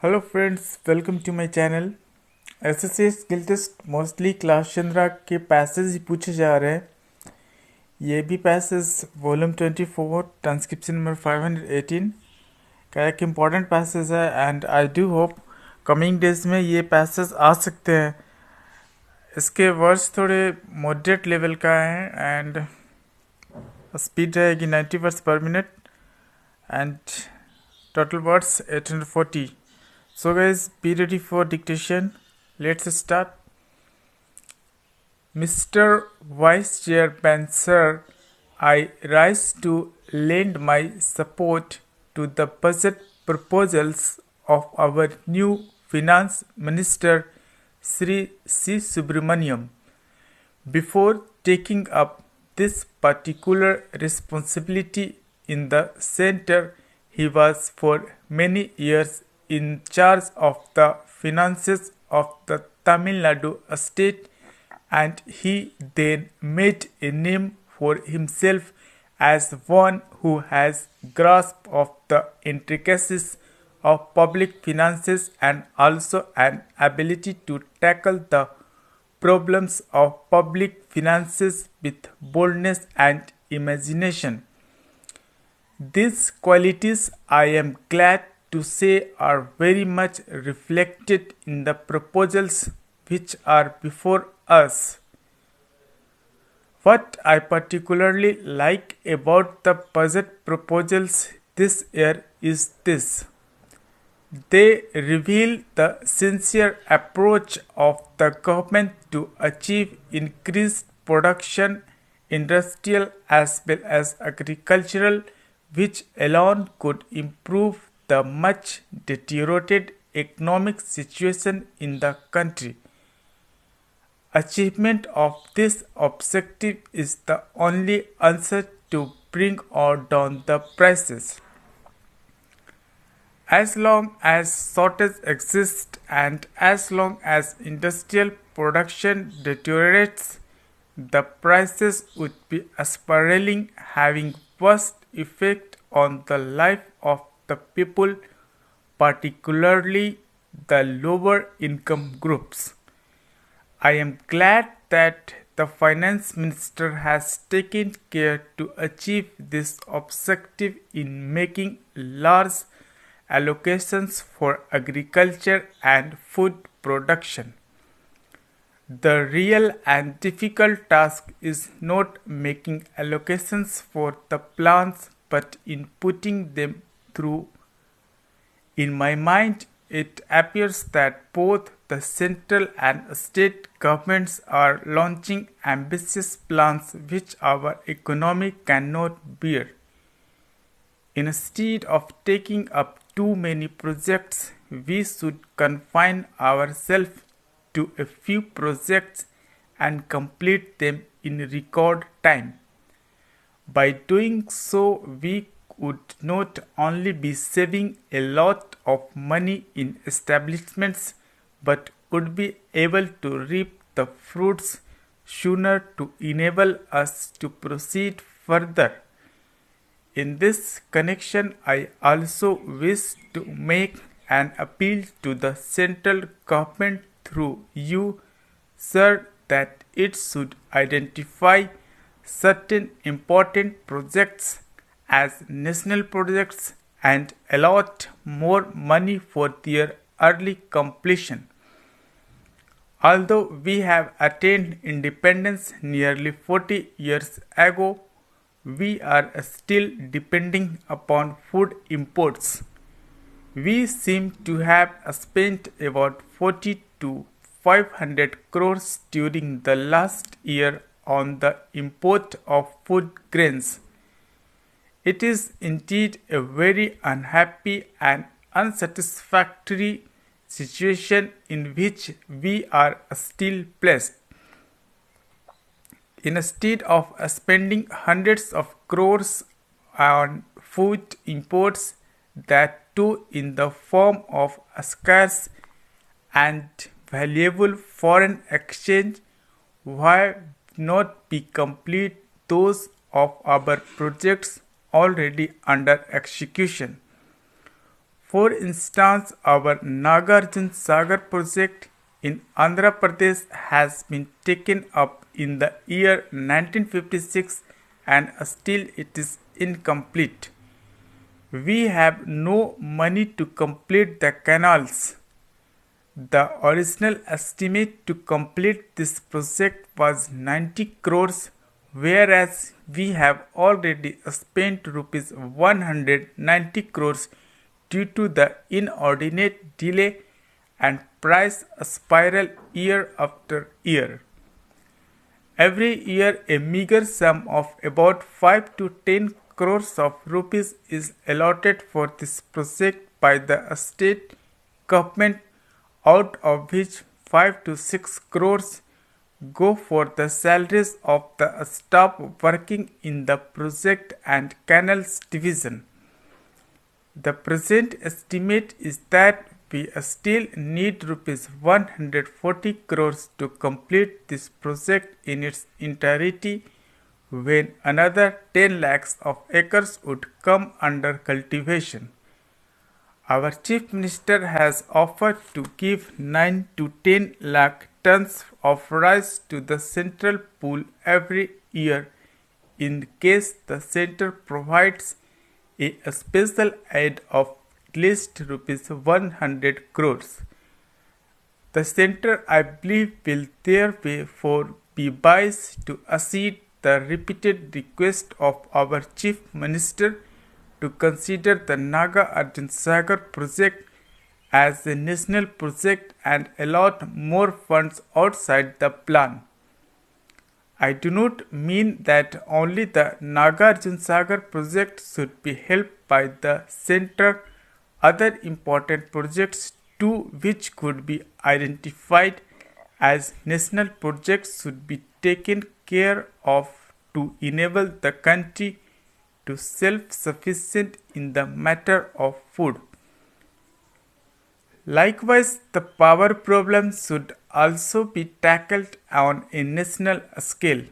Hello friends, welcome to my channel. SSC skill test mostly class 15 के passage ही पूछे जा रहे हैं। ये भी पैसेज वॉल्यूम 24 ट्रांसक्रिप्शन नंबर 518 का एक इम्पॉर्टेंट पैसेज है and I do hope coming days में ये पैसेज आ सकते हैं। इसके वर्ड्स थोड़े मॉडरेट लेवल का है एंड स्पीड रहेगी 90 वर्ड्स पर minute and total words 840. So guys, be ready for dictation. Let's start. Mr. Vice Chairman Sir, I rise to lend my support to the budget proposals of our new Finance Minister Sri C. Subramaniam. Before taking up this particular responsibility in the center, he was for many years in charge of the finances of the Tamil Nadu state, and he then made a name for himself as one who has grasp of the intricacies of public finances and also an ability to tackle the problems of public finances with boldness and imagination. These qualities, I am glad to say, are very much reflected in the proposals which are before us. What I particularly like about the budget proposals this year is this. They reveal the sincere approach of the government to achieve increased production, industrial as well as agricultural, which alone could improve the much deteriorated economic situation in the country. Achievement of this objective is the only answer to bring down the prices. As long as shortage exists and as long as industrial production deteriorates, the prices would be spiraling, having worst effect on the life of the people, particularly the lower income groups. I am glad that the finance minister has taken care to achieve this objective in making large allocations for agriculture and food production. The real and difficult task is not making allocations for the plants but in putting them through. In my mind, it appears that both the central and state governments are launching ambitious plans which our economy cannot bear. Instead of taking up too many projects, we should confine ourselves to a few projects and complete them in record time. By doing so, we would not only be saving a lot of money in establishments but would be able to reap the fruits sooner to enable us to proceed further. In this connection, I also wish to make an appeal to the central government through you, sir, that it should identify certain important projects as national projects and allot more money for their early completion. Although we have attained independence nearly 40 years ago, we are still depending upon food imports. We seem to have spent about 40 to 500 crores during the last year on the import of food grains. It is indeed a very unhappy and unsatisfactory situation in which we are still placed. Instead of spending hundreds of crores on food imports, that too in the form of scarce and valuable foreign exchange, why not be complete those of our projects already under execution? For instance, our Nagarjun Sagar project in Andhra Pradesh has been taken up in the year 1956 and still it is incomplete. We have no money to complete the canals. The original estimate to complete this project was 90 crores, whereas we have already spent rupees 190 crores due to the inordinate delay and price spiral year after year. Every year, a meager sum of about 5 to 10 crores of rupees is allotted for this project by the state government, out of which 5 to 6 crores go for the salaries of the staff working in the project and canals division. The present estimate is that we still need rupees 140 crores to complete this project in its entirety, when another 10 lakhs of acres would come under cultivation. Our Chief Minister has offered to give 9 to 10 lakh tons of rice to the central pool every year in case the center provides a special aid of at least rupees 100 crores. The center, I believe, will therefore be biased to accede the repeated request of our Chief Minister to consider the Naga Arjun Sagar project as a national project and allot more funds outside the plan. I do not mean that only the Naga Arjun Sagar project should be helped by the center. Other important projects too, which could be identified as national projects, should be taken care of to enable the country to self-sufficient in the matter of food. Likewise, the power problem should also be tackled on a national scale.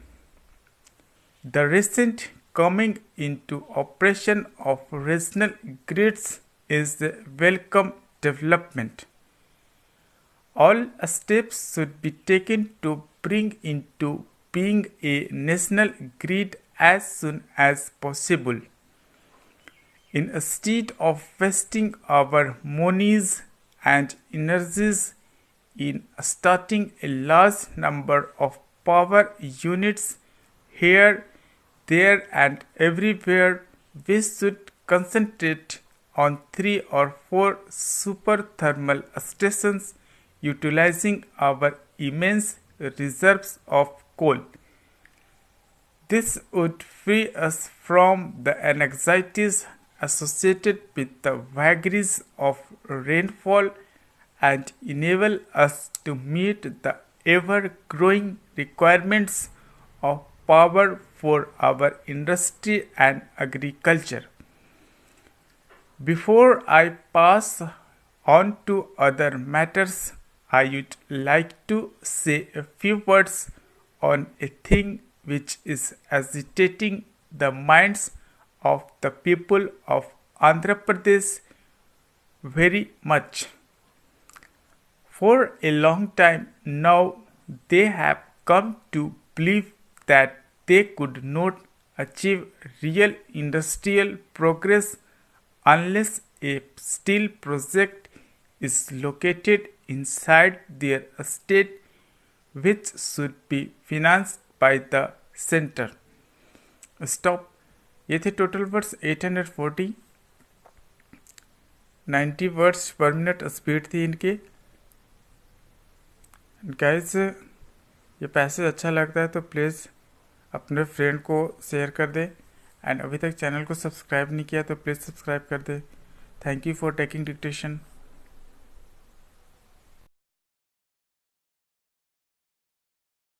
The recent coming into operation of regional grids is a welcome development. All steps should be taken to bring into being a national grid as soon as possible. Instead of wasting our monies and energies in starting a large number of power units here, there and everywhere, we should concentrate on 3 or 4 super thermal stations utilizing our immense reserves of coal. This would free us from the anxieties associated with the vagaries of rainfall and enable us to meet the ever-growing requirements of power for our industry and agriculture. Before I pass on to other matters, I would like to say a few words on a thing which is agitating the minds of the people of Andhra Pradesh very much. For a long time now, they have come to believe that they could not achieve real industrial progress unless a steel project is located inside their state, which should be financed by the center. Stop. ये थे total words 840, 90 words पर minute speed थी इनके. Guys, ये passage अच्छा लगता है तो प्लीज़ अपने फ्रेंड को शेयर कर दे, एंड अभी तक चैनल को सब्सक्राइब नहीं किया तो प्लीज़ सब्सक्राइब कर दे. Thank you for taking dictation.